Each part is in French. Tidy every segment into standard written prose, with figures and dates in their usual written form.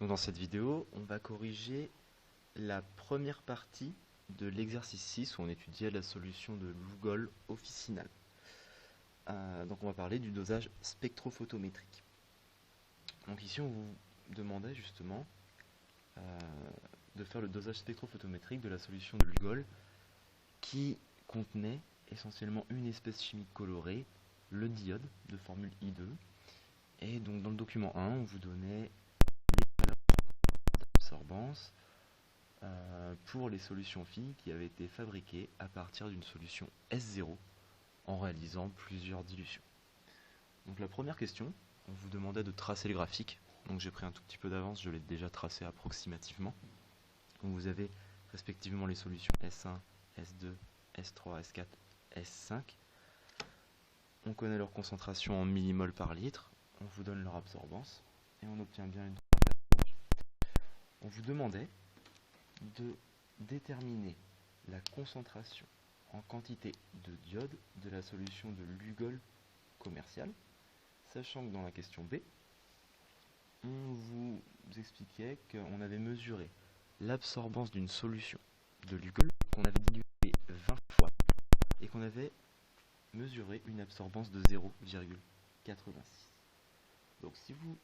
Donc dans cette vidéo, on va corriger la première partie de l'exercice 6 où on étudiait la solution de Lugol officinal. Donc on va parler du dosage spectrophotométrique. Donc ici on vous demandait justement de faire le dosage spectrophotométrique de la solution de Lugol qui contenait essentiellement une espèce chimique colorée, le diode de formule I2. Et donc dans le document 1, on vous donnait les valeurs d'absorbance pour les solutions phi qui avaient été fabriquées à partir d'une solution S0 en réalisant plusieurs dilutions. Donc la première question, on vous demandait de tracer le graphique. Donc j'ai pris un tout petit peu d'avance, je l'ai déjà tracé approximativement. Donc vous avez respectivement les solutions S1, S2, S3, S4, S5. On connaît leur concentration en millimoles par litre, on vous donne leur absorbance et on obtient bien une. On vous demandait de déterminer la concentration en quantité de diode de la solution de Lugol commerciale, sachant que dans la question B, on vous expliquait qu'on avait mesuré l'absorbance d'une solution de Lugol qu'on avait diluée 20 fois et qu'on avait mesuré une absorbance de 0,86. Donc si vous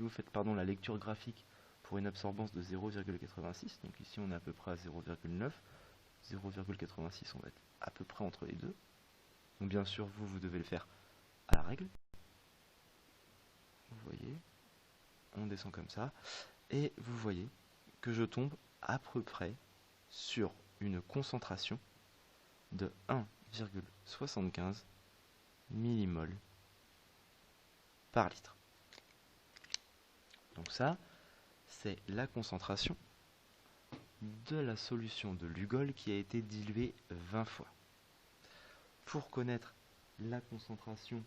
faites la lecture graphique pour une absorbance de 0,86, donc ici on est à peu près à 0,9, 0,86 on va être à peu près entre les deux. Donc bien sûr vous devez le faire à la règle. Vous voyez, on descend comme ça, et vous voyez que je tombe à peu près sur une concentration de 1,75 millimoles par litre. Donc ça, c'est la concentration de la solution de Lugol qui a été diluée 20 fois. Pour connaître la concentration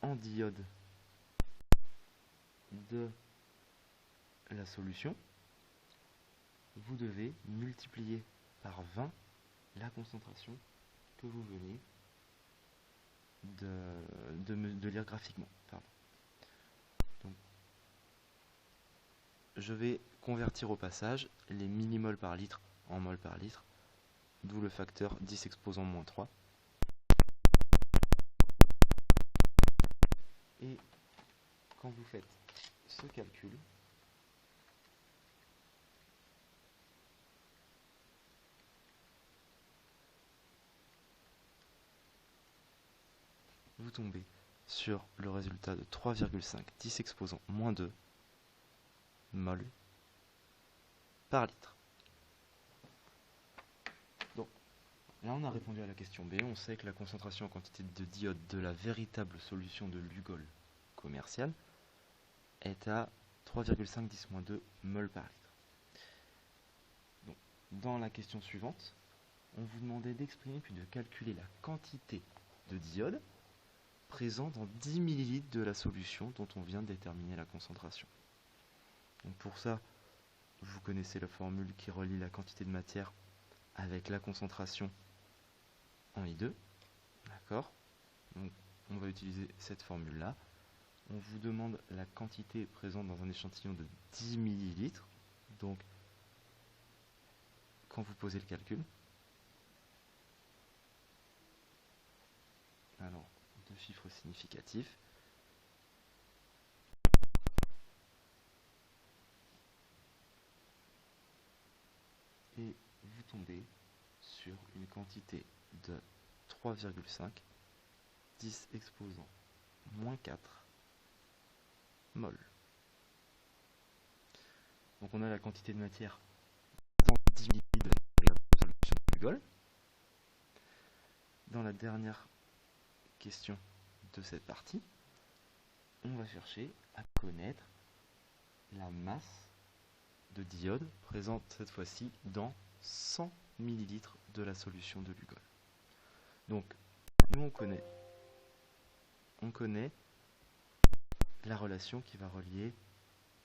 en diode de la solution, vous devez multiplier par 20 la concentration que vous venez de lire graphiquement. Donc, je vais convertir au passage les millimoles par litre en moles par litre, d'où le facteur 10 exposant moins 3. Et quand vous faites ce calcul, vous tombez sur le résultat de 3,5 10 exposant moins 2 mol par litre. Donc là on a répondu à la question B, on sait que la concentration en quantité de diode de la véritable solution de Lugol commerciale est à 3,5 10-2 mol par litre. Donc, dans la question suivante, on vous demandait d'exprimer puis de calculer la quantité de diode présent dans 10 ml de la solution dont on vient de déterminer la concentration. Donc pour ça, vous connaissez la formule qui relie la quantité de matière avec la concentration en I2. D'accord ? Donc on va utiliser cette formule-là. On vous demande la quantité présente dans un échantillon de 10 ml. Donc quand vous posez le calcul, alors deux chiffres significatifs, et vous tombez sur une quantité de 3,5 10 exposant moins 4 mol. Donc on a la quantité de matière dans 10 ml de la solution de Lugol. Dans la dernière question de cette partie, on va chercher à connaître la masse de diode présente cette fois-ci dans 100 ml de la solution de Lugol. Donc nous on connaît la relation qui va relier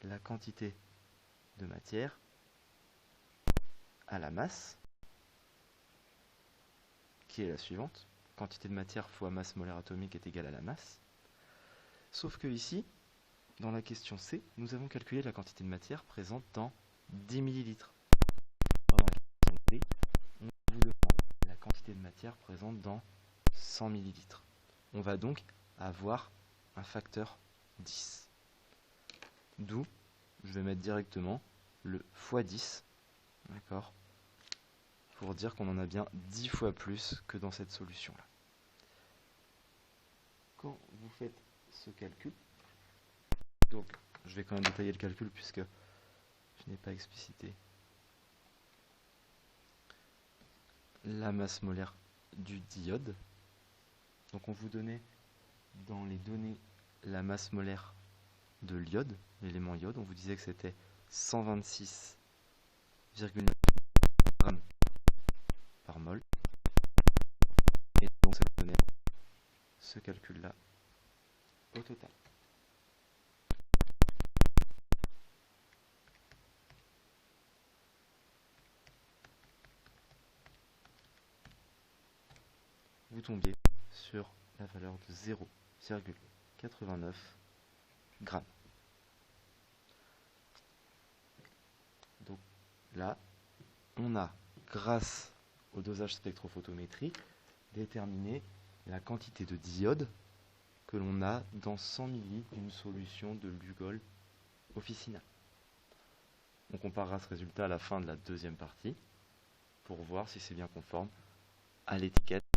la quantité de matière à la masse, qui est la suivante. Quantité de matière fois masse molaire atomique est égale à la masse. Sauf que ici, dans la question C, nous avons calculé la quantité de matière présente dans 10 ml. Dans la question D, on vous demande la quantité de matière présente dans 100 ml. On va donc avoir un facteur 10. D'où, je vais mettre directement le x 10, d'accord, pour dire qu'on en a bien 10 fois plus que dans cette solution-là. Quand vous faites ce calcul, donc je vais quand même détailler le calcul puisque je n'ai pas explicité la masse molaire du diode. Donc on vous donnait dans les données la masse molaire de l'iode, l'élément iode, on vous disait que c'était 126,9 grammes par mol. Et donc ça donnait ce calcul-là au total. Vous tombiez sur la valeur de 0,89 grammes. Donc là, on a, grâce au dosage spectrophotométrique, déterminé la quantité de diode que l'on a dans 100 ml d'une solution de Lugol officinal. On comparera ce résultat à la fin de la deuxième partie pour voir si c'est bien conforme à l'étiquette